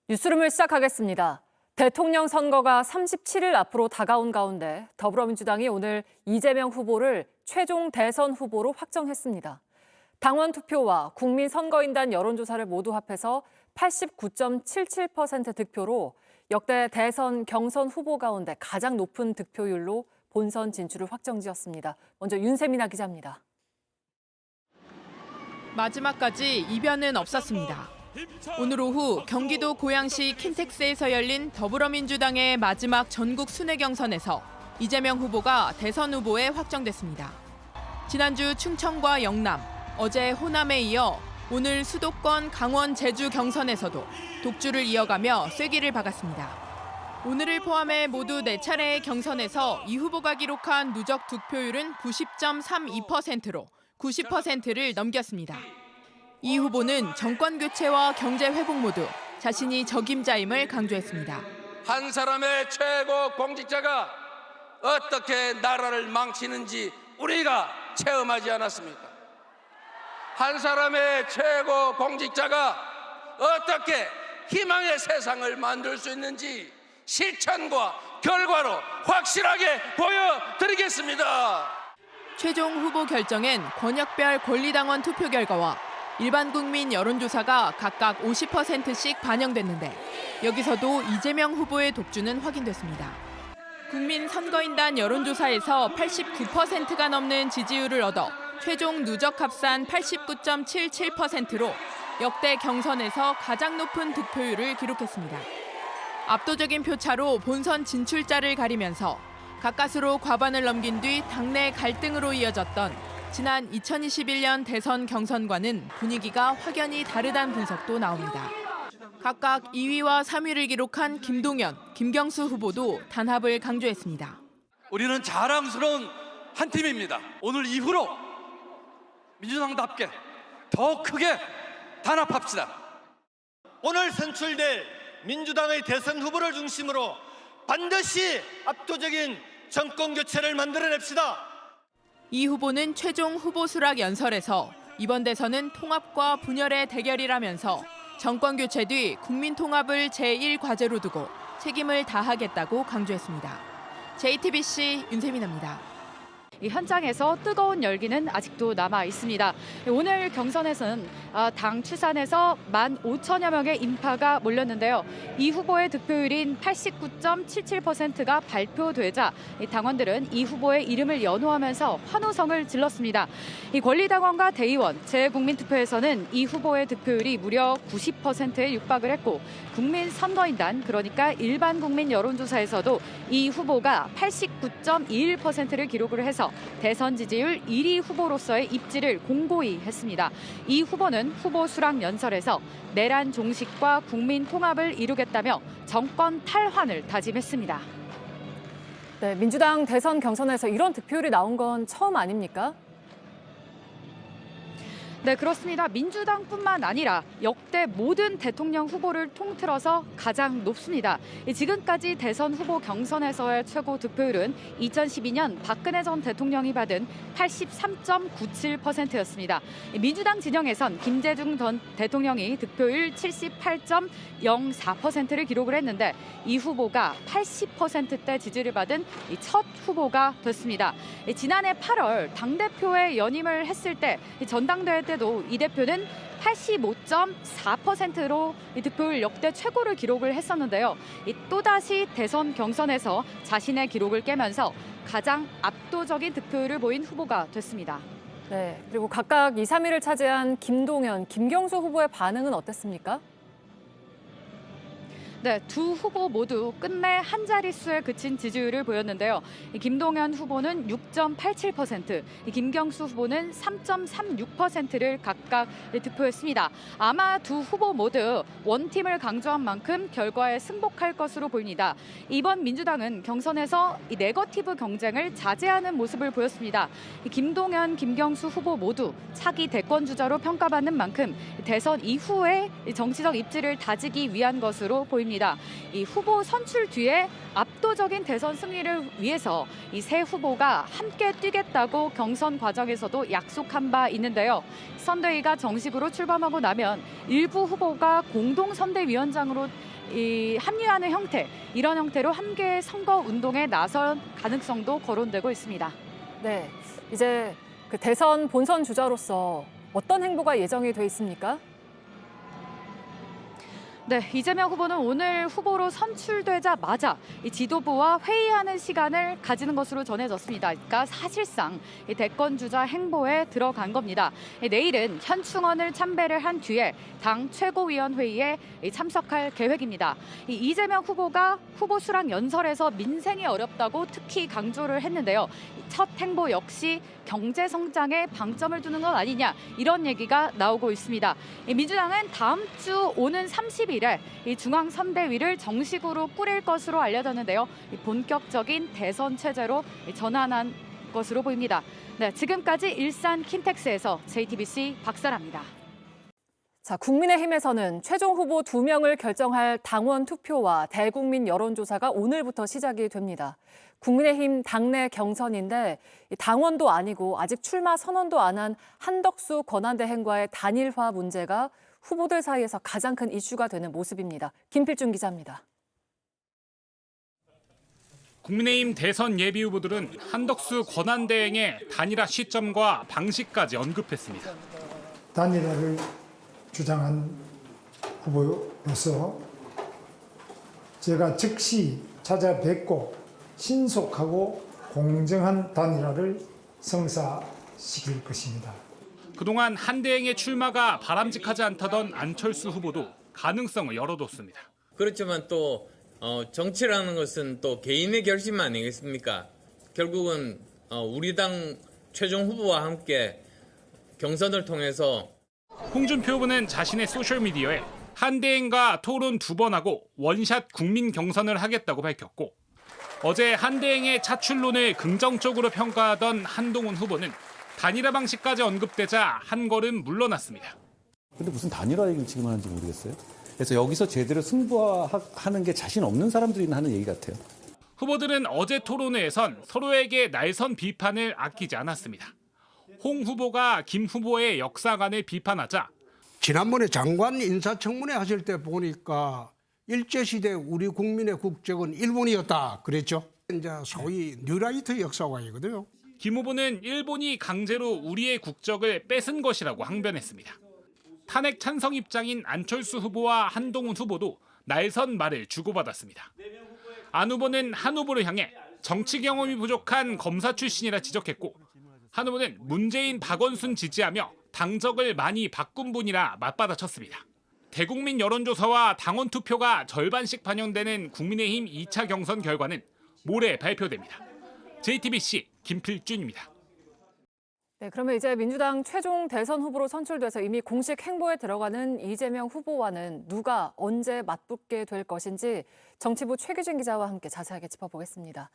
뉴스룸을 시작하겠습니다. 대통령 선거가 37일 앞으로 다가온 가운데 더불어민주당이 오늘 이재명 후보를 최종 대선 후보로 확정했습니다. 당원 투표와 국민선거인단 여론조사를 모두 합해서 89.77% 득표로 역대 대선 경선 후보 가운데 가장 높은 득표율로 본선 진출을 확정지었습니다. 먼저 윤세민아 기자입니다. 마지막까지 이변은 없었습니다. 오늘 오후 경기도 고양시 킨텍스에서 열린 더불어민주당의 마지막 전국 순회 경선에서 이재명 후보가 대선 후보에 확정됐습니다. 지난주 충청과 영남, 어제 호남에 이어 오늘 수도권 강원 제주 경선에서도 독주를 이어가며 쐐기를 박았습니다. 오늘을 포함해 모두 4차례의 경선에서 이 후보가 기록한 누적 득표율은 90.32%로 90%를 넘겼습니다. 이 후보는 정권 교체와 경제 회복 모두 자신이 적임자임을 강조했습니다. 한 사람의 최고 공직자가 어떻게 나라를 망치는지 우리가 체험하지 않았습니까? 한 사람의 최고 공직자가 어떻게 희망의 세상을 만들 수 있는지 실천과 결과로 확실하게 보여드리겠습니다. 최종 후보 결정엔 권역별 권리당원 투표 결과와 일반 국민 여론조사가 각각 50%씩 반영됐는데 여기서도 이재명 후보의 독주는 확인됐습니다. 국민 선거인단 여론조사에서 89%가 넘는 지지율을 얻어 최종 누적 합산 89.77%로 역대 경선에서 가장 높은 득표율을 기록했습니다. 압도적인 표차로 본선 진출자를 가리면서 가까스로 과반을 넘긴 뒤 당내 갈등으로 이어졌던 지난 2021년 대선 경선과는 분위기가 확연히 다르다는 분석도 나옵니다. 각각 2위와 3위를 기록한 김동연, 김경수 후보도 단합을 강조했습니다. 우리는 자랑스러운 한 팀입니다. 오늘 이후로 민주당답게 더 크게 단합합시다. 오늘 선출될 민주당의 대선 후보를 중심으로 반드시 압도적인 정권 교체를 만들어냅시다. 이 후보는 최종 후보 수락 연설에서 이번 대선은 통합과 분열의 대결이라면서 정권 교체 뒤 국민 통합을 제1과제로 두고 책임을 다하겠다고 강조했습니다. JTBC 윤세민입니다. 이 현장에서 뜨거운 열기는 아직도 남아 있습니다. 오늘 경선에서는 당 추산에서 15,000여 명의 인파가 몰렸는데요. 이 후보의 득표율인 89.77%가 발표되자 당원들은 이 후보의 이름을 연호하면서 환호성을 질렀습니다. 이 권리당원과 대의원, 재국민투표에서는 이 후보의 득표율이 무려 90%에 육박을 했고 국민선거인단, 그러니까 일반 국민 여론조사에서도 이 후보가 89.21%를 기록을 해서 대선 지지율 1위 후보로서의 입지를 공고히 했습니다. 이 후보는 후보 수락 연설에서 내란 종식과 국민 통합을 이루겠다며 정권 탈환을 다짐했습니다. 네, 민주당 대선 경선에서 이런 득표율이 나온 건 처음 아닙니까? 네, 그렇습니다. 민주당뿐만 아니라 역대 모든 대통령 후보를 통틀어서 가장 높습니다. 지금까지 대선 후보 경선에서의 최고 득표율은 2012년 박근혜 전 대통령이 받은 83.97%였습니다. 민주당 진영에선 김대중 전 대통령이 득표율 78.04%를 기록을 했는데 이 후보가 80%대 지지를 받은 첫 후보가 됐습니다. 지난해 8월 당대표에 연임을 했을 때 전당대회 때도 이 대표는 85.4%로 득표율 역대 최고를 기록을 했었는데요. 또다시 대선 경선에서 자신의 기록을 깨면서 가장 압도적인 득표율을 보인 후보가 됐습니다. 네, 그리고 각각 2, 3위를 차지한 김동연, 김경수 후보의 반응은 어땠습니까? 네, 두 후보 모두 끝내 한 자릿수에 그친 지지율을 보였는데요. 김동연 후보는 6.87%, 김경수 후보는 3.36%를 각각 득표했습니다. 아마 두 후보 모두 원팀을 강조한 만큼 결과에 승복할 것으로 보입니다. 이번 민주당은 경선에서 이 네거티브 경쟁을 자제하는 모습을 보였습니다. 김동연, 김경수 후보 모두 차기 대권 주자로 평가받는 만큼 대선 이후에 정치적 입지를 다지기 위한 것으로 보입니다. 이 후보 선출 뒤에 압도적인 대선 승리를 위해서 이 세 후보가 함께 뛰겠다고 경선 과정에서도 약속한 바 있는데요. 선대위가 정식으로 출범하고 나면 일부 후보가 공동 선대위원장으로 이 합류하는 형태, 이런 형태로 함께 선거 운동에 나설 가능성도 거론되고 있습니다. 네, 이제 그 대선 본선 주자로서 어떤 행보가 예정이 돼 있습니까? 네, 이재명 후보는 오늘 후보로 선출되자마자 이 지도부와 회의하는 시간을 가지는 것으로 전해졌습니다. 그러니까 사실상 이 대권 주자 행보에 들어간 겁니다. 내일은 현충원을 참배를 한 뒤에 당 최고위원회의에 참석할 계획입니다. 이재명 후보가 후보 수락 연설에서 민생이 어렵다고 특히 강조를 했는데요. 첫 행보 역시 경제 성장에 방점을 두는 것 아니냐, 이런 얘기가 나오고 있습니다. 민주당은 다음 주 오는 30일에 이 중앙선대위를 정식으로 꾸릴 것으로 알려졌는데요. 본격적인 대선 체제로 전환한 것으로 보입니다. 네, 지금까지 일산 킨텍스에서 JTBC 박사라입니다. 자, 국민의힘에서는 최종 후보 2명을 결정할 당원 투표와 대국민 여론조사가 오늘부터 시작이 됩니다. 국민의힘 당내 경선인데 당원도 아니고 아직 출마 선언도 안 한 한덕수 권한대행과의 단일화 문제가 후보들 사이에서 가장 큰 이슈가 되는 모습입니다. 김필중 기자입니다. 국민의힘 대선 예비 후보들은 한덕수 권한대행의 단일화 시점과 방식까지 언급했습니다. 단일화를 주장한 후보로서 제가 즉시 찾아뵙고 신속하고 공정한 단일화를 성사시킬 것입니다. 그동안 한 대행의 출마가 바람직하지 않다던 안철수 후보도 가능성을 열어뒀습니다. 그렇지만 또 정치라는 것은 또 개인의 결심 아니겠습니까? 결국은 우리 당 최종 후보와 함께 경선을 통해서 홍준표 후보는 자신의 소셜미디어에 한 대행과 토론 2번 하고 원샷 국민 경선을 하겠다고 밝혔고, 어제 한 대행의 차출론을 긍정적으로 평가하던 한동훈 후보는 단일화 방식까지 언급되자 한 걸음 물러났습니다. 근데 무슨 단일화 얘기를 지금 하는지 모르겠어요. 그래서 여기서 제대로 승부하는 게 자신 없는 사람들이 하는 얘기 같아요. 후보들은 어제 토론회에선 서로에게 날선 비판을 아끼지 않았습니다. 홍 후보가 김 후보의 역사관을 비판하자 지난번에 장관 인사청문회 하실 때 보니까 일제시대 우리 국민의 국적은 일본이었다 그랬죠. 이제 소위 뉴라이트 역사관이거든요. 김 후보는 일본이 강제로 우리의 국적을 뺏은 것이라고 항변했습니다. 탄핵 찬성 입장인 안철수 후보와 한동훈 후보도 날선 말을 주고받았습니다. 안 후보는 한 후보를 향해 정치 경험이 부족한 검사 출신이라 지적했고, 한 후보는 문재인 박원순 지지하며 당적을 많이 바꾼 분이라 맞받아쳤습니다. 대국민 여론조사와 당원 투표가 절반씩 반영되는 국민의힘 2차 경선 결과는 모레 발표됩니다. JTBC 김필준입니다. 네, 그러면 이제 민주당 최종 대선 후보로 선출돼서 이미 공식 행보에 들어가는 이재명 후보와는 누가 언제 맞붙게 될 것인지 정치부 최규진 기자와 함께 자세하게 짚어보겠습니다.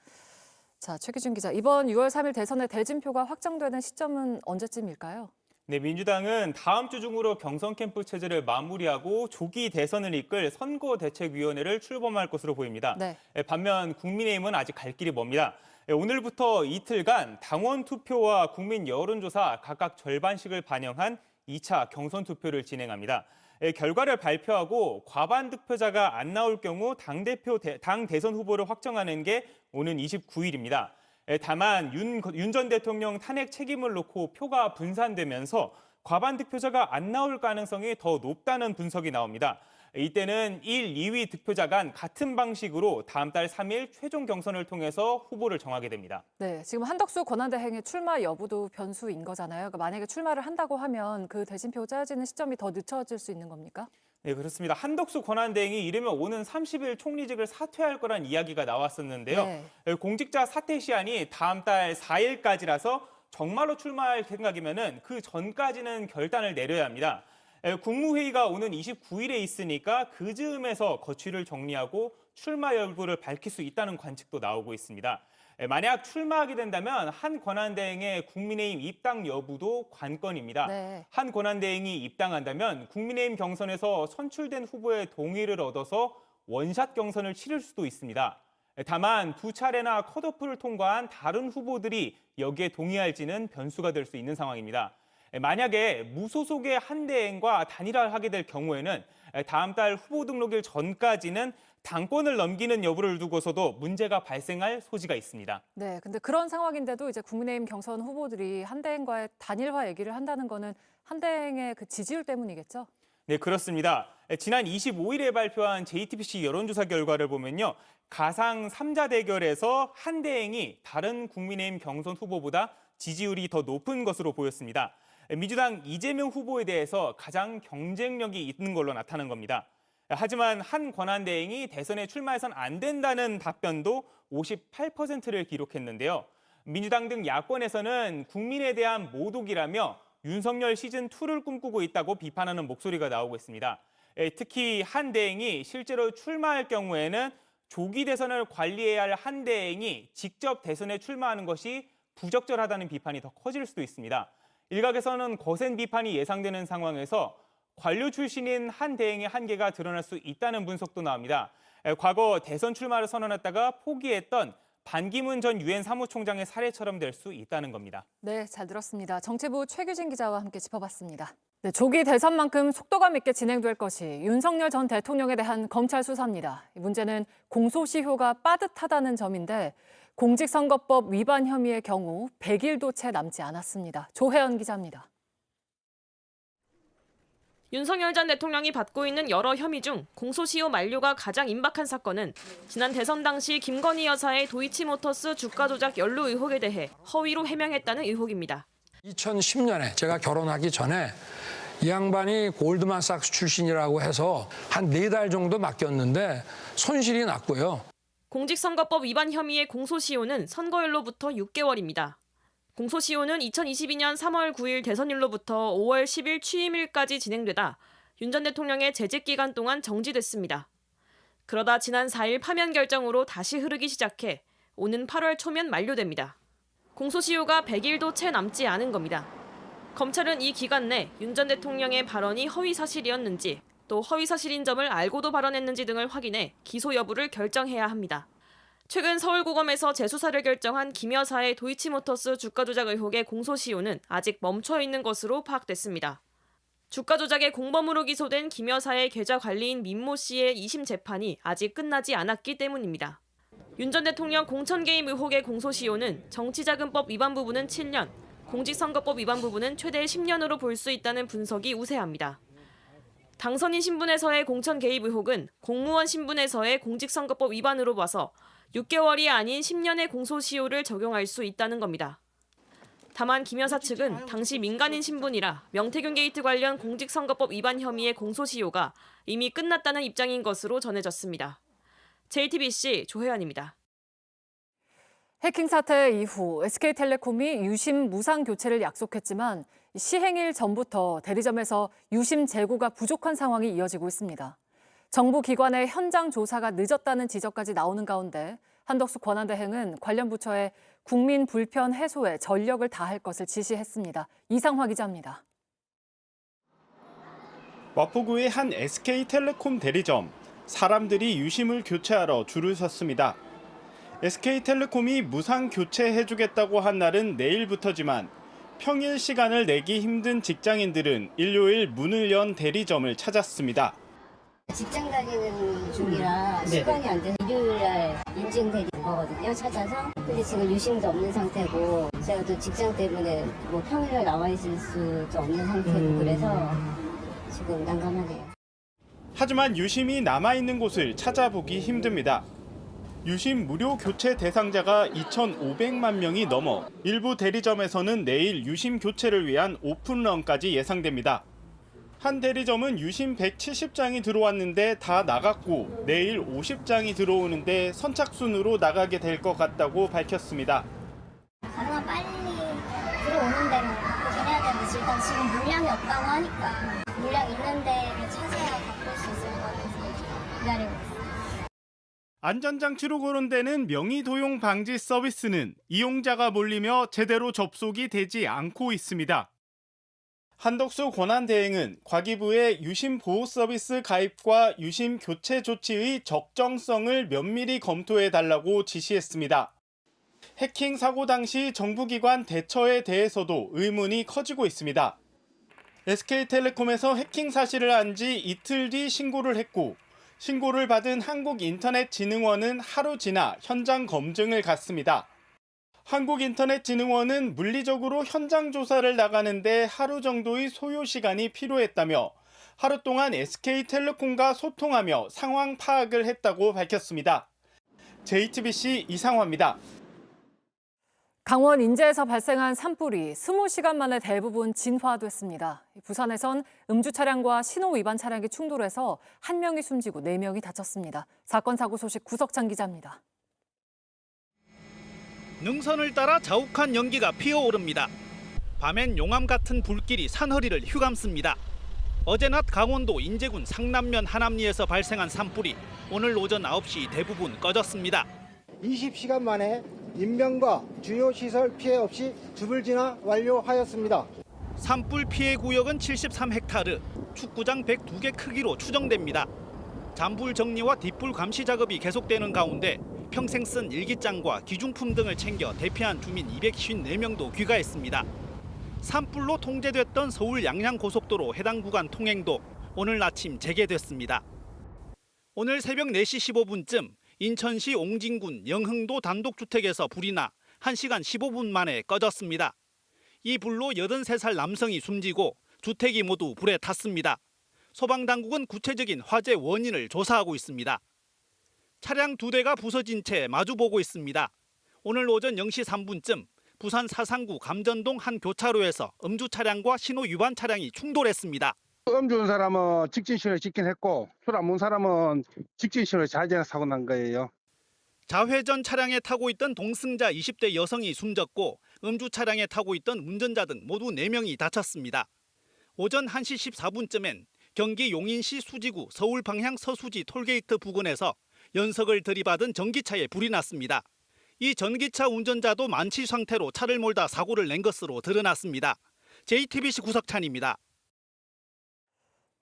자, 최규진 기자, 이번 6월 3일 대선의 대진표가 확정되는 시점은 언제쯤일까요? 네, 민주당은 다음 주 중으로 경선 캠프 체제를 마무리하고 조기 대선을 이끌 선거대책위원회를 출범할 것으로 보입니다. 네. 반면 국민의힘은 아직 갈 길이 멉니다. 오늘부터 이틀간 당원 투표와 국민 여론조사 각각 절반씩을 반영한 2차 경선 투표를 진행합니다. 결과를 발표하고 과반 득표자가 안 나올 경우 당 대선 후보를 확정하는 게 오는 29일입니다. 다만 윤 전 대통령 탄핵 책임을 놓고 표가 분산되면서 과반 득표자가 안 나올 가능성이 더 높다는 분석이 나옵니다. 이때는 1, 2위 득표자 간 같은 방식으로 다음 달 3일 최종 경선을 통해서 후보를 정하게 됩니다. 네, 지금 한덕수 권한대행의 출마 여부도 변수인 거잖아요. 그러니까 만약에 출마를 한다고 하면 그 대진표 짜여지는 시점이 더 늦춰질 수 있는 겁니까? 네, 그렇습니다. 한덕수 권한대행이 이르면 오는 30일 총리직을 사퇴할 거란 이야기가 나왔었는데요. 네. 공직자 사퇴 시한이 다음 달 4일까지라서 정말로 출마할 생각이면은 그 전까지는 결단을 내려야 합니다. 국무회의가 오는 29일에 있으니까 그 즈음에서 거취를 정리하고 출마 여부를 밝힐 수 있다는 관측도 나오고 있습니다. 만약 출마하게 된다면 한 권한대행의 국민의힘 입당 여부도 관건입니다. 네. 한 권한대행이 입당한다면 국민의힘 경선에서 선출된 후보의 동의를 얻어서 원샷 경선을 치를 수도 있습니다. 다만 두 차례나 컷오프를 통과한 다른 후보들이 여기에 동의할지는 변수가 될 수 있는 상황입니다. 만약에 무소속의 한 대행과 단일화를 하게 될 경우에는 다음 달 후보 등록일 전까지는 당권을 넘기는 여부를 두고서도 문제가 발생할 소지가 있습니다. 네, 근데 그런 상황인데도 이제 국민의힘 경선 후보들이 한대행과의 단일화 얘기를 한다는 거는 한대행의 그 지지율 때문이겠죠? 네, 그렇습니다. 지난 25일에 발표한 JTBC 여론조사 결과를 보면요. 가상 3자 대결에서 한대행이 다른 국민의힘 경선 후보보다 지지율이 더 높은 것으로 보였습니다. 민주당 이재명 후보에 대해서 가장 경쟁력이 있는 걸로 나타난 겁니다. 하지만 한 권한대행이 대선에 출마해선 안 된다는 답변도 58%를 기록했는데요. 민주당 등 야권에서는 국민에 대한 모독이라며 윤석열 시즌2를 꿈꾸고 있다고 비판하는 목소리가 나오고 있습니다. 특히 한 대행이 실제로 출마할 경우에는 조기 대선을 관리해야 할 한 대행이 직접 대선에 출마하는 것이 부적절하다는 비판이 더 커질 수도 있습니다. 일각에서는 거센 비판이 예상되는 상황에서 관료 출신인 한 대행의 한계가 드러날 수 있다는 분석도 나옵니다. 과거 대선 출마를 선언했다가 포기했던 반기문 전 유엔 사무총장의 사례처럼 될 수 있다는 겁니다. 네, 잘 들었습니다. 정치부 최규진 기자와 함께 짚어봤습니다. 네, 조기 대선만큼 속도감 있게 진행될 것이 윤석열 전 대통령에 대한 검찰 수사입니다. 문제는 공소시효가 빠듯하다는 점인데 공직선거법 위반 혐의의 경우 100일도 채 남지 않았습니다. 조혜연 기자입니다. 윤석열 전 대통령이 받고 있는 여러 혐의 중 공소시효 만료가 가장 임박한 사건은 지난 대선 당시 김건희 여사의 도이치모터스 주가 조작 연루 의혹에 대해 허위로 해명했다는 의혹입니다. 2010년에 제가 결혼하기 전에 이 양반이 골드만삭스 출신이라고 해서 한 4달 정도 맡겼는데 손실이 났고요. 공직선거법 위반 혐의의 공소시효는 선거일로부터 6개월입니다. 공소시효는 2022년 3월 9일 대선일로부터 5월 10일 취임일까지 진행되다 윤 전 대통령의 재직 기간 동안 정지됐습니다. 그러다 지난 4일 파면 결정으로 다시 흐르기 시작해 오는 8월 초면 만료됩니다. 공소시효가 100일도 채 남지 않은 겁니다. 검찰은 이 기간 내 윤 전 대통령의 발언이 허위사실이었는지 또 허위사실인 점을 알고도 발언했는지 등을 확인해 기소 여부를 결정해야 합니다. 최근 서울고검에서 재수사를 결정한 김 여사의 도이치모터스 주가 조작 의혹의 공소시효는 아직 멈춰 있는 것으로 파악됐습니다. 주가 조작의 공범으로 기소된 김 여사의 계좌 관리인 민모 씨의 2심 재판이 아직 끝나지 않았기 때문입니다. 윤 전 대통령 공천 개입 의혹의 공소시효는 정치자금법 위반 부분은 7년, 공직선거법 위반 부분은 최대 10년으로 볼 수 있다는 분석이 우세합니다. 당선인 신분에서의 공천 개입 의혹은 공무원 신분에서의 공직선거법 위반으로 봐서 6개월이 아닌 10년의 공소시효를 적용할 수 있다는 겁니다. 다만 김 여사 측은 당시 민간인 신분이라 명태균 게이트 관련 공직선거법 위반 혐의의 공소시효가 이미 끝났다는 입장인 것으로 전해졌습니다. JTBC 조혜연입니다. 해킹 사태 이후 SK텔레콤이 유심 무상 교체를 약속했지만 시행일 전부터 대리점에서 유심 재고가 부족한 상황이 이어지고 있습니다. 정부 기관의 현장 조사가 늦었다는 지적까지 나오는 가운데 한덕수 권한대행은 관련 부처에 국민 불편 해소에 전력을 다할 것을 지시했습니다. 이상화 기자입니다. 마포구의 한 SK텔레콤 대리점. 사람들이 유심을 교체하러 줄을 섰습니다. SK텔레콤이 무상 교체해주겠다고 한 날은 내일부터지만 평일 시간을 내기 힘든 직장인들은 일요일 문을 연 대리점을 찾았습니다. 직장 다니는 중이라 시간이 안 돼서 일요일 날 인증되는 거거든요, 찾아서. 근데 지금 유심도 없는 상태고 제가 또 직장 때문에 뭐 평일날 나와 있을 수도 없는 상태고 그래서 지금 난감하네요. 하지만 유심이 남아있는 곳을 찾아보기 힘듭니다. 유심 무료 교체 대상자가 2,500만 명이 넘어 일부 대리점에서는 내일 유심 교체를 위한 오픈런까지 예상됩니다. 한 대리점은 유심 170장이 들어왔는데 다 나갔고 내일 50장이 들어오는데 선착순으로 나가게 될 것 같다고 밝혔습니다. 가능한 빨리 들어오는 대로 바꾸긴 해야 되는데 일단 지금 물량이 없다고 하니까 물량 있는 데를 찾아야 바꿀 수 있을 것 같아서 기다리고 있어요. 안전장치로 거론되는 명의도용 방지 서비스는 이용자가 몰리며 제대로 접속이 되지 않고 있습니다. 한덕수 권한대행은 과기부의 유심 보호 서비스 가입과 유심 교체 조치의 적정성을 면밀히 검토해달라고 지시했습니다. 해킹 사고 당시 정부기관 대처에 대해서도 의문이 커지고 있습니다. SK텔레콤에서 해킹 사실을 안 지 이틀 뒤 신고를 했고 신고를 받은 한국인터넷진흥원은 하루 지나 현장 검증을 갔습니다. 한국인터넷진흥원은 물리적으로 현장 조사를 나가는데 하루 정도의 소요 시간이 필요했다며 하루 동안 SK텔레콤과 소통하며 상황 파악을 했다고 밝혔습니다. JTBC 이상화입니다. 강원 인제에서 발생한 산불이 20시간 만에 대부분 진화됐습니다. 부산에선 음주 차량과 신호 위반 차량이 충돌해서 1명이 숨지고 4명이 다쳤습니다. 사건 사고 소식 구석찬 기자입니다. 능선을 따라 자욱한 연기가 피어오릅니다. 밤엔 용암 같은 불길이 산허리를 휘감습니다. 어제 낮 강원도 인제군 상남면 하남리에서 발생한 산불이 오늘 오전 9시 대부분 꺼졌습니다. 20시간 만에 인명과 주요 시설 피해 없이 주불 진화 완료하였습니다. 산불 피해 구역은 73헥타르, 축구장 102개 크기로 추정됩니다. 잔불 정리와 뒷불 감시 작업이 계속되는 가운데 평생 쓴 일기장과 기중품 등을 챙겨 대피한 주민 254명도 귀가했습니다. 산불로 통제됐던 서울 양양고속도로 해당 구간 통행도 오늘 아침 재개됐습니다. 오늘 새벽 4시 15분쯤 인천시 옹진군 영흥도 단독주택에서 불이 나 1시간 15분 만에 꺼졌습니다. 이 불로 83살 남성이 숨지고 주택이 모두 불에 탔습니다. 소방당국은 구체적인 화재 원인을 조사하고 있습니다. 차량 2대가 부서진 채 마주보고 있습니다. 오늘 오전 0시 3분쯤 부산 사상구 감전동 한 교차로에서 음주 차량과 신호 위반 차량이 충돌했습니다. 음주 운 사람은 직진 신호를 찍긴 했고 술 안 먹은 사람은 직진 신호를 좌회전 사고 난 거예요. 좌회전 차량에 타고 있던 동승자 20대 여성이 숨졌고 음주 차량에 타고 있던 운전자 등 모두 4명이 다쳤습니다. 오전 1시 14분쯤엔 경기 용인시 수지구 서울 방향 서수지 톨게이트 부근에서 연석을 들이받은 전기차에 불이 났습니다. 이 전기차 운전자도 만취 상태로 차를 몰다 사고를 낸 것으로 드러났습니다. JTBC 구석찬입니다.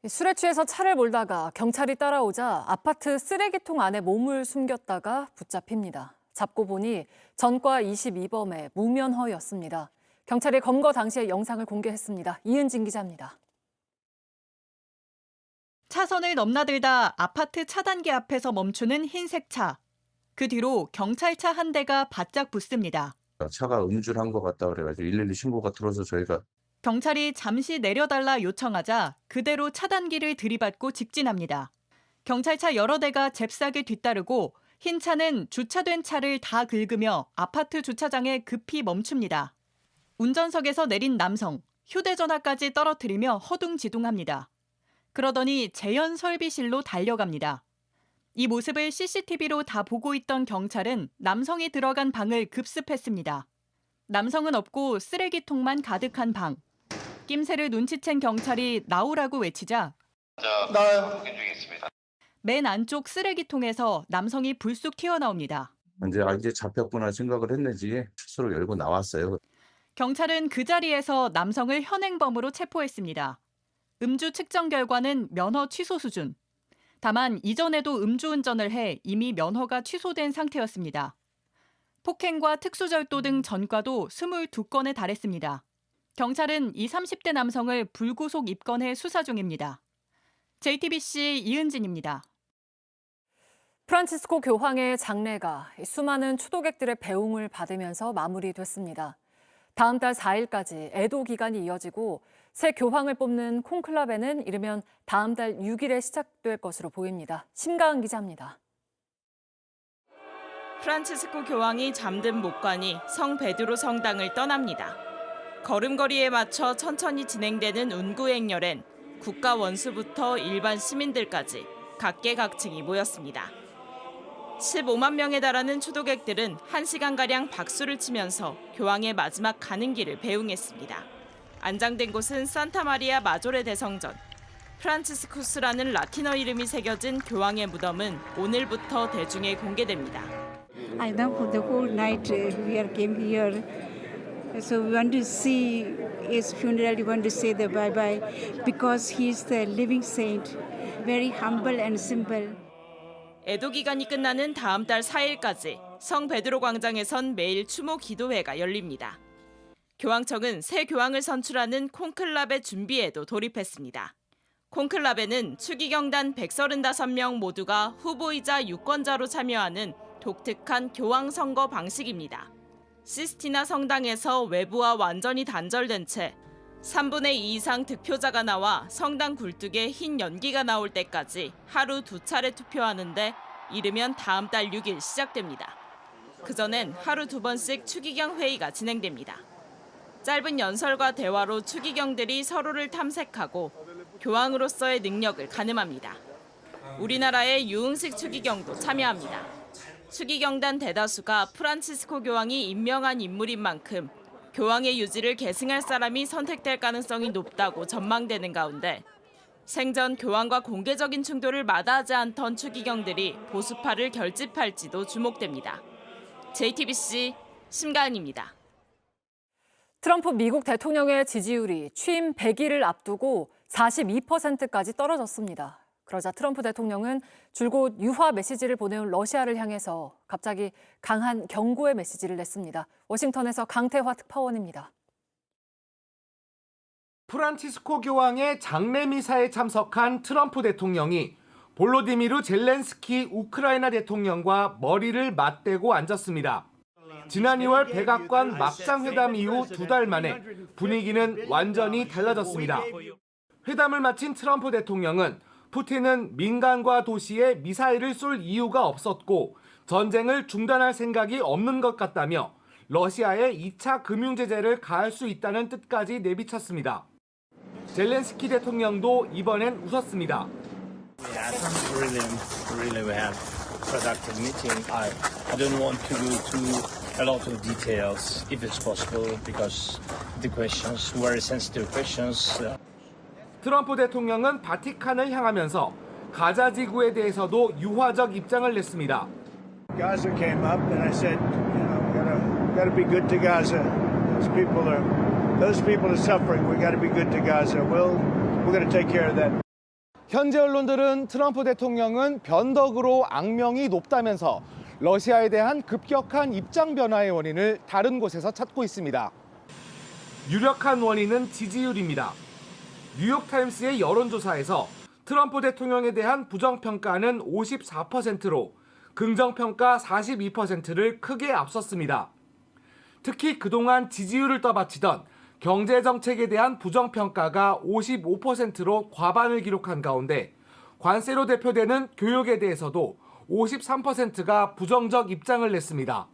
술에 취해서 차를 몰다가 경찰이 따라오자 아파트 쓰레기통 안에 몸을 숨겼다가 붙잡힙니다. 잡고 보니 전과 22범의 무면허였습니다. 경찰이 검거 당시의 영상을 공개했습니다. 이은진 기자입니다. 차선을 넘나들다 아파트 차단기 앞에서 멈추는 흰색 차. 그 뒤로 경찰차 한 대가 바짝 붙습니다. 차가 음주를 한 것 같다 그래가지고 112 신고가 들어서 저희가 경찰이 잠시 내려달라 요청하자 그대로 차단기를 들이받고 직진합니다. 경찰차 여러 대가 잽싸게 뒤따르고 흰 차는 주차된 차를 다 긁으며 아파트 주차장에 급히 멈춥니다. 운전석에서 내린 남성, 휴대전화까지 떨어뜨리며 허둥지둥합니다. 그러더니 재현 설비실로 달려갑니다. 이 모습을 CCTV로 다 보고 있던 경찰은 남성이 들어간 방을 급습했습니다. 남성은 없고 쓰레기통만 가득한 방. 낌새를 눈치챈 경찰이 나오라고 외치자 나요. 중에 있습니다. 맨 안쪽 쓰레기통에서 남성이 불쑥 튀어나옵니다. 이제 잡혔구나 생각을 했는지 스스로 열고 나왔어요. 경찰은 그 자리에서 남성을 현행범으로 체포했습니다. 음주 측정 결과는 면허 취소 수준. 다만 이전에도 음주운전을 해 이미 면허가 취소된 상태였습니다. 폭행과 특수절도 등 전과도 22건에 달했습니다. 경찰은 이 30대 남성을 불구속 입건해 수사 중입니다. JTBC 이은진입니다. 프란치스코 교황의 장례가 수많은 추도객들의 배웅을 받으면서 마무리됐습니다. 다음 달 4일까지 애도 기간이 이어지고 새 교황을 뽑는 콘클라베는 이르면 다음 달 6일에 시작될 것으로 보입니다. 심가은 기자입니다. 프란치스코 교황이 잠든 목관이 성 베드로 성당을 떠납니다. 걸음걸이에 맞춰 천천히 진행되는 운구행렬엔 국가 원수부터 일반 시민들까지 각계각층이 모였습니다. 15만 명에 달하는 추도객들은 1시간가량 박수를 치면서 교황의 마지막 가는 길을 배웅했습니다. 안장된 곳은 산타마리아 마조레 대성전. 프란치스쿠스라는 라틴어 이름이 새겨진 교황의 무덤은 오늘부터 대중에 공개됩니다. I know for the whole night we came here. So we want to see his funeral, we want to say the bye-bye because he is the living saint, very humble and simple. 애도 기간이 끝나는 다음 달 4일까지 성 베드로 광장에선 매일 추모 기도회가 열립니다. 교황청은 새 교황을 선출하는 콘클라베 준비에도 돌입했습니다. 콘클라베는 추기경단 135명 모두가 후보이자 유권자로 참여하는 독특한 교황 선거 방식입니다. 시스티나 성당에서 외부와 완전히 단절된 채 3분의 2 이상 득표자가 나와 성당 굴뚝에 흰 연기가 나올 때까지 하루 2차례 투표하는데 이르면 다음 달 6일 시작됩니다. 그전엔 하루 2번씩 추기경 회의가 진행됩니다. 짧은 연설과 대화로 추기경들이 서로를 탐색하고 교황으로서의 능력을 가늠합니다. 우리나라의 유흥식 추기경도 참여합니다. 추기경단 대다수가 프란치스코 교황이 임명한 인물인 만큼 교황의 유지를 계승할 사람이 선택될 가능성이 높다고 전망되는 가운데 생전 교황과 공개적인 충돌을 마다하지 않던 추기경들이 보수파를 결집할지도 주목됩니다. JTBC 심가은입니다. 트럼프 미국 대통령의 지지율이 취임 100일을 앞두고 42%까지 떨어졌습니다. 그러자 트럼프 대통령은 줄곧 유화 메시지를 보내온 러시아를 향해서 갑자기 강한 경고의 메시지를 냈습니다. 워싱턴에서 강태화 특파원입니다. 프란치스코 교황의 장례 미사에 참석한 트럼프 대통령이 볼로디미르 젤렌스키 우크라이나 대통령과 머리를 맞대고 앉았습니다. 지난 2월 백악관 막장 회담 이후 2달 만에 분위기는 완전히 달라졌습니다. 회담을 마친 트럼프 대통령은 푸틴은 민간과 도시에 미사일을 쏠 이유가 없었고 전쟁을 중단할 생각이 없는 것 같다며 러시아에 2차 금융제재를 가할 수 있다는 뜻까지 내비쳤습니다. 젤렌스키 대통령도 이번엔 웃었습니다. Productive meeting. I don't want to go to a lot of details if it's possible because the questions were sensitive questions. 트럼프 대통령은 바티칸을 향하면서 가자 지구에 대해서도 유화적 입장을 냈습니다. Gaza came up and I said, we gotta be good to Gaza. Those people are suffering. We gotta be good to Gaza. We're gonna take care of that. 현재 언론들은 트럼프 대통령은 변덕으로 악명이 높다면서 러시아에 대한 급격한 입장 변화의 원인을 다른 곳에서 찾고 있습니다. 유력한 원인은 지지율입니다. 뉴욕타임스의 여론조사에서 트럼프 대통령에 대한 부정평가는 54%로 긍정평가 42%를 크게 앞섰습니다. 특히 그동안 지지율을 떠받치던 경제정책에 대한 부정평가가 55%로 과반을 기록한 가운데 관세로 대표되는 교육에 대해서도 53%가 부정적 입장을 냈습니다.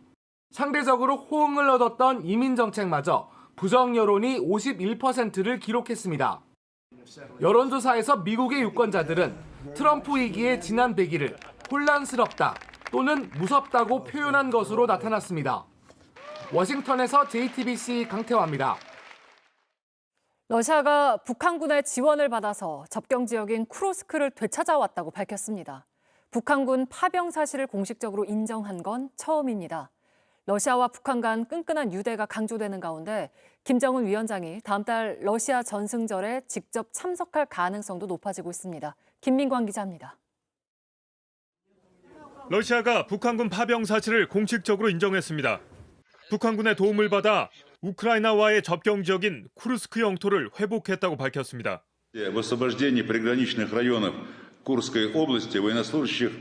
상대적으로 호응을 얻었던 이민정책마저 부정 여론이 51%를 기록했습니다. 여론조사에서 미국의 유권자들은 트럼프 위기의 지난 100일을 혼란스럽다 또는 무섭다고 표현한 것으로 나타났습니다. 워싱턴에서 JTBC 강태화입니다. 러시아가 북한군의 지원을 받아서 접경 지역인 쿠르스크를 되찾아왔다고 밝혔습니다. 북한군 파병 사실을 공식적으로 인정한 건 처음입니다. 러시아와 북한 간 끈끈한 유대가 강조되는 가운데 김정은 위원장이 다음 달 러시아 전승절에 직접 참석할 가능성도 높아지고 있습니다. 김민광 기자입니다. 러시아가 북한군 파병 사실을 공식적으로 인정했습니다. 북한군의 도움을 받아 우크라이나와의 접경 지역인 쿠르스크 영토를 회복했다고 밝혔습니다. В освобождении приграничных районов Курской области военнослужащих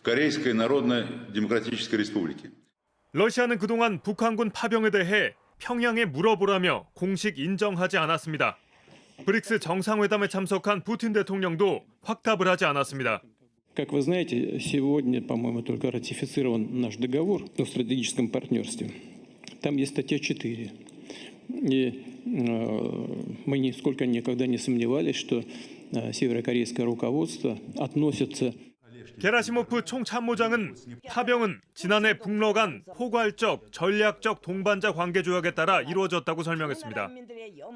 Корейской Народно-Демократической Республики. 러시아는 그동안 북한군 파병에 대해 평양에 물어보라며 공식 인정하지 않았습니다. 브릭스 정상회담에 참석한 푸틴 대통령도 확답을 하지 않았습니다. Как вы знаете, сегодня, по-моему, только ратифицирован наш договор о стратегическом партнерстве. Там есть статья 4. И мы нисколько никогда не сомневались, что северокорейское руководство относится. 게라시모프 총참모장은 파병은 지난해 북러 간 포괄적, 전략적 동반자 관계 조약에 따라 이루어졌다고 설명했습니다.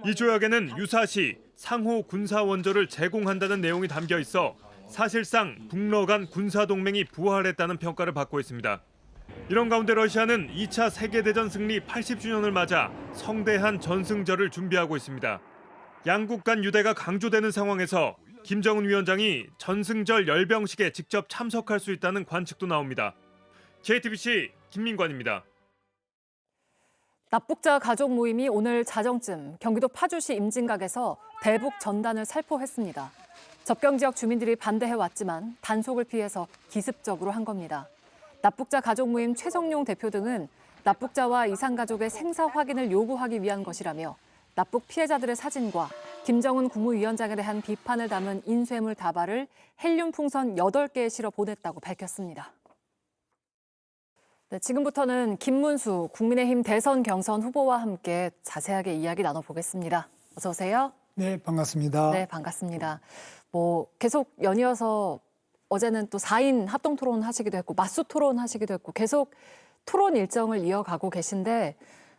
이 조약에는 유사시 상호 군사 원조를 제공한다는 내용이 담겨 있어 사실상 북러 간 군사 동맹이 부활했다는 평가를 받고 있습니다. 이런 가운데 러시아는 2차 세계대전 승리 80주년을 맞아 성대한 전승절을 준비하고 있습니다. 양국 간 유대가 강조되는 상황에서 김정은 위원장이 전승절 열병식에 직접 참석할 수 있다는 관측도 나옵니다. JTBC 김민관입니다. 납북자 가족 모임이 오늘 자정쯤 경기도 파주시 임진각에서 대북 전단을 살포했습니다. 접경 지역 주민들이 반대해왔지만 단속을 피해서 기습적으로 한 겁니다. 납북자 가족 모임 최성용 대표 등은 납북자와 이산가족의 생사 확인을 요구하기 위한 것이라며 납북 피해자들의 사진과 김정은 국무위원장에 대한 비판을 담은 인쇄물 다발을 헬륨 풍선 8개에 실어 보냈다고 밝혔습니다. 네, 지금부터는 김문수 국민의힘 대선 경선 후보와 함께 자세하게 이야기 나눠보겠습니다. 어서 오세요. 네, 반갑습니다. 네, 반갑습니다. 계속 연이어서 어제는 또 4인 합동 토론 하시기도 했고 맞수 토론 하시기도 했고 계속 토론 일정을 이어가고 계신데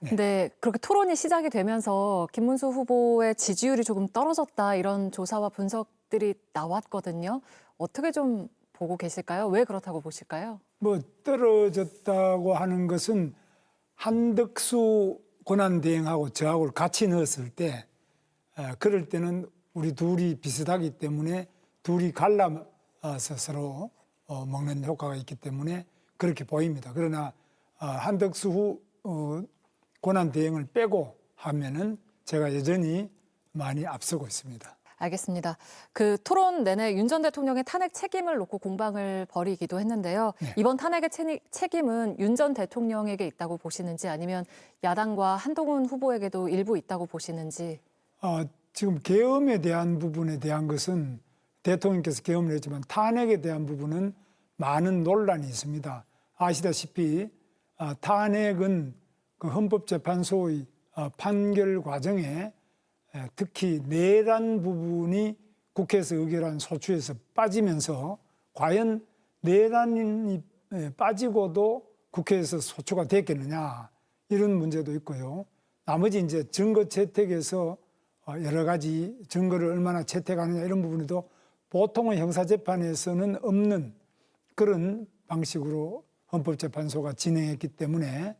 근데 그렇게 토론이 시작이 되면서 김문수 후보의 지지율이 조금 떨어졌다 이런 조사와 분석들이 나왔거든요. 어떻게 좀 보고 계실까요? 왜 그렇다고 보실까요? 떨어졌다고 하는 것은 한덕수 권한대행하고 저하고 같이 넣었을 때 그럴 때는 우리 둘이 비슷하기 때문에 둘이 갈라서 서로 먹는 효과가 있기 때문에 그렇게 보입니다. 그러나 한덕수 권한대행을 빼고 하면은 제가 여전히 많이 앞서고 있습니다. 알겠습니다. 그 토론 내내 윤 전 대통령의 탄핵 책임을 놓고 공방을 벌이기도 했는데요. 네. 이번 탄핵의 책임은 윤 전 대통령에게 있다고 보시는지 아니면 야당과 한동훈 후보에게도 일부 있다고 보시는지. 지금 계엄에 대한 부분에 대한 것은 대통령께서 계엄을 했지만 탄핵에 대한 부분은 많은 논란이 있습니다. 아시다시피 탄핵은 그 헌법재판소의 판결 과정에 특히 내란 부분이 국회에서 의결한 소추에서 빠지면서 과연 내란이 빠지고도 국회에서 소추가 됐겠느냐 이런 문제도 있고요. 나머지 이제 증거 채택에서 여러 가지 증거를 얼마나 채택하느냐 이런 부분에도 보통의 형사재판에서는 없는 그런 방식으로 헌법재판소가 진행했기 때문에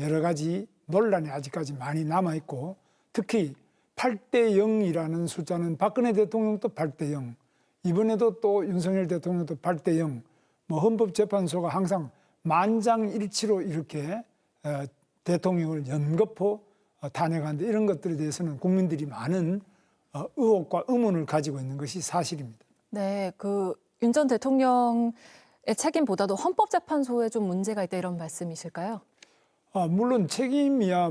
여러 가지 논란이 아직까지 많이 남아있고 특히 8대 0이라는 숫자는 박근혜 대통령도 8대 0, 이번에도 또 윤석열 대통령도 8대 0, 헌법재판소가 항상 만장일치로 이렇게 대통령을 연거푸 탄핵하는데 이런 것들에 대해서는 국민들이 많은 의혹과 의문을 가지고 있는 것이 사실입니다. 네, 윤 전 대통령의 책임보다도 헌법재판소에 좀 문제가 있다 이런 말씀이실까요? 물론 책임이야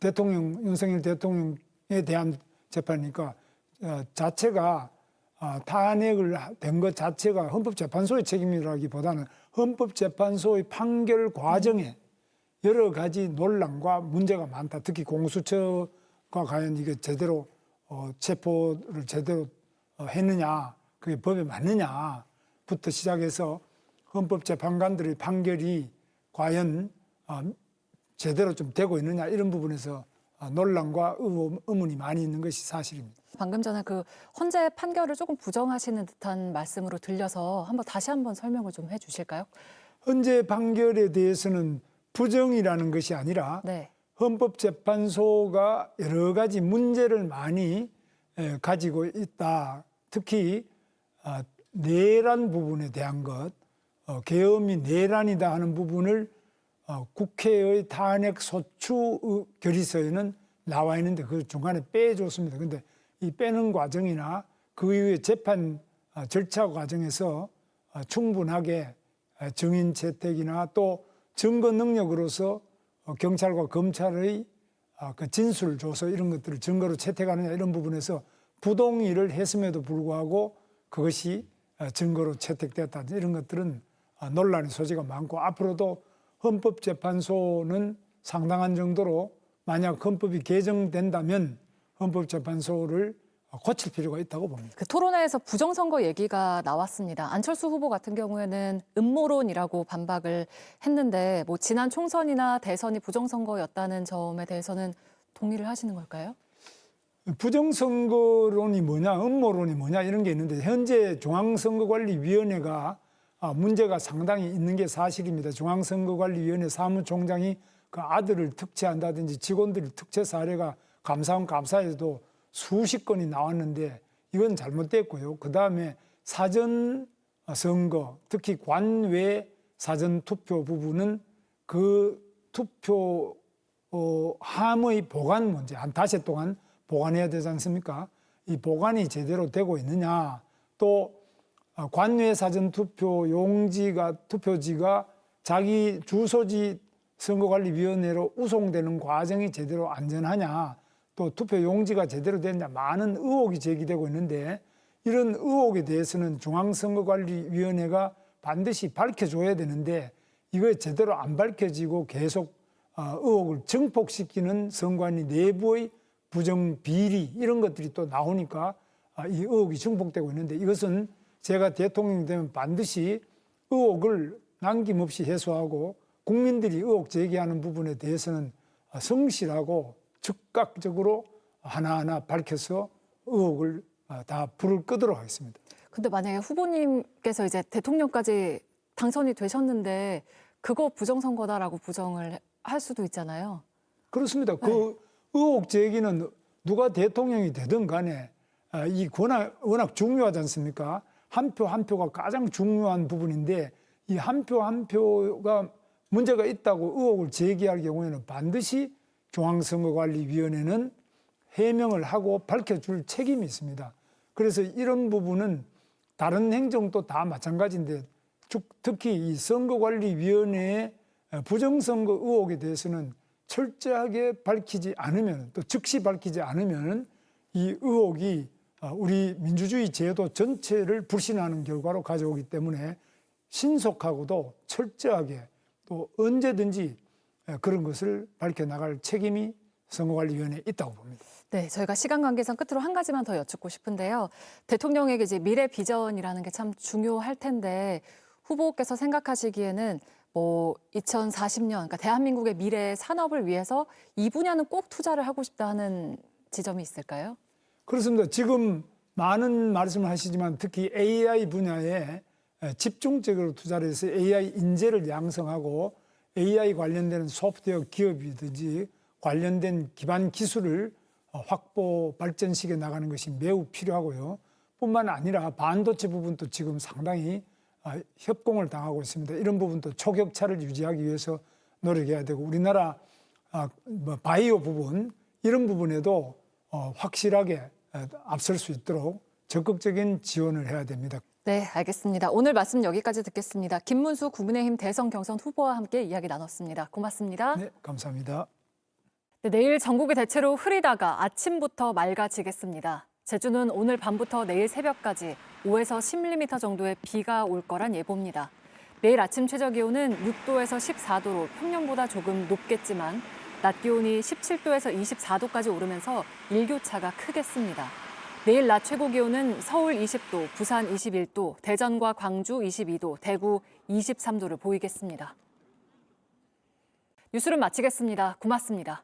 대통령 윤석열 대통령에 대한 재판이니까 자체가 탄핵을 된 것 자체가 헌법재판소의 책임이라기보다는 헌법재판소의 판결 과정에 여러 가지 논란과 문제가 많다. 특히 공수처가 과연 이게 제대로 체포를 제대로 했느냐, 그게 법에 맞느냐부터 시작해서 헌법재판관들의 판결이 과연 제대로 좀 되고 있느냐 이런 부분에서 논란과 의문이 많이 있는 것이 사실입니다. 방금 전에 헌재 판결을 조금 부정하시는 듯한 말씀으로 들려서 다시 한번 설명을 좀 해주실까요? 헌재 판결에 대해서는 부정이라는 것이 아니라 네. 헌법재판소가 여러 가지 문제를 많이 가지고 있다. 특히 내란 부분에 대한 것, 계엄이 내란이다 하는 부분을 국회의 탄핵 소추 결의서에는 나와 있는데 그 중간에 빼줬습니다. 그런데 이 빼는 과정이나 그 이후에 재판 절차 과정에서 충분하게 증인 채택이나 또 증거 능력으로서 경찰과 검찰의 그 진술을 줘서 이런 것들을 증거로 채택하느냐 이런 부분에서 부동의를 했음에도 불구하고 그것이 증거로 채택됐다 이런 것들은 논란의 소지가 많고 앞으로도 헌법재판소는 상당한 정도로 만약 헌법이 개정된다면 헌법재판소를 고칠 필요가 있다고 봅니다. 토론회에서 부정선거 얘기가 나왔습니다. 안철수 후보 같은 경우에는 음모론이라고 반박을 했는데 지난 총선이나 대선이 부정선거였다는 점에 대해서는 동의를 하시는 걸까요? 부정선거론이 뭐냐, 음모론이 뭐냐 이런 게 있는데 현재 중앙선거관리위원회가 문제가 상당히 있는 게 사실입니다. 중앙선거관리위원회 사무총장이 그 아들을 특채한다든지 직원들이 특채 사례가 감사원 감사에도 수십 건이 나왔는데 이건 잘못됐고요. 그다음에 사전 선거, 특히 관외 사전 투표 부분은 그 투표 함의 보관 문제, 한 닷새 동안 보관해야 되지 않습니까? 이 보관이 제대로 되고 있느냐, 또 관외 사전 투표 용지가 투표지가 자기 주소지 선거관리위원회로 우송되는 과정이 제대로 안전하냐, 또 투표 용지가 제대로 됐냐, 많은 의혹이 제기되고 있는데 이런 의혹에 대해서는 중앙선거관리위원회가 반드시 밝혀줘야 되는데 이거에 제대로 안 밝혀지고 계속 의혹을 증폭시키는 선관위 내부의 부정 비리 이런 것들이 또 나오니까 이 의혹이 증폭되고 있는데 이것은 제가 대통령이 되면 반드시 의혹을 남김없이 해소하고 국민들이 의혹 제기하는 부분에 대해서는 성실하고 즉각적으로 하나하나 밝혀서 의혹을 다 불을 끄도록 하겠습니다. 근데 만약에 후보님께서 이제 대통령까지 당선이 되셨는데 그거 부정선거다라고 부정을 할 수도 있잖아요. 그렇습니다. 그 의혹 제기는 누가 대통령이 되든 간에 이 권한 워낙 중요하지 않습니까? 한 표 한 표가 가장 중요한 부분인데 이 한 표 한 표가 문제가 있다고 의혹을 제기할 경우에는 반드시 중앙선거관리위원회는 해명을 하고 밝혀줄 책임이 있습니다. 그래서 이런 부분은 다른 행정도 다 마찬가지인데 특히 이 선거관리위원회의 부정선거 의혹에 대해서는 철저하게 밝히지 않으면 또 즉시 밝히지 않으면 이 의혹이 우리 민주주의 제도 전체를 불신하는 결과로 가져오기 때문에 신속하고도 철저하게 또 언제든지 그런 것을 밝혀나갈 책임이 선거관리위원회에 있다고 봅니다. 네, 저희가 시간 관계상 끝으로 한 가지만 더 여쭙고 싶은데요. 대통령에게 이제 미래 비전이라는 게 참 중요할 텐데 후보께서 생각하시기에는 뭐 2040년, 그러니까 대한민국의 미래 산업을 위해서 이 분야는 꼭 투자를 하고 싶다 하는 지점이 있을까요? 그렇습니다. 지금 많은 말씀을 하시지만 특히 AI 분야에 집중적으로 투자를 해서 AI 인재를 양성하고 AI 관련된 소프트웨어 기업이든지 관련된 기반 기술을 확보 발전시켜 나가는 것이 매우 필요하고요. 뿐만 아니라 반도체 부분도 지금 상당히 협공을 당하고 있습니다. 이런 부분도 초격차를 유지하기 위해서 노력해야 되고 우리나라 바이오 부분 이런 부분에도 확실하게 앞설 수 있도록 적극적인 지원을 해야 됩니다. 네, 알겠습니다. 오늘 말씀 여기까지 듣겠습니다. 김문수 국민의힘 대선 경선 후보와 함께 이야기 나눴습니다. 고맙습니다. 네, 감사합니다. 네, 내일 전국이 대체로 흐리다가 아침부터 맑아지겠습니다. 제주는 오늘 밤부터 내일 새벽까지 5에서 10mm 정도의 비가 올 거란 예보입니다. 내일 아침 최저 기온은 6도에서 14도로 평년보다 조금 높겠지만 낮 기온이 17도에서 24도까지 오르면서 일교차가 크겠습니다. 내일 낮 최고 기온은 서울 20도, 부산 21도, 대전과 광주 22도, 대구 23도를 보이겠습니다. 뉴스를 마치겠습니다. 고맙습니다.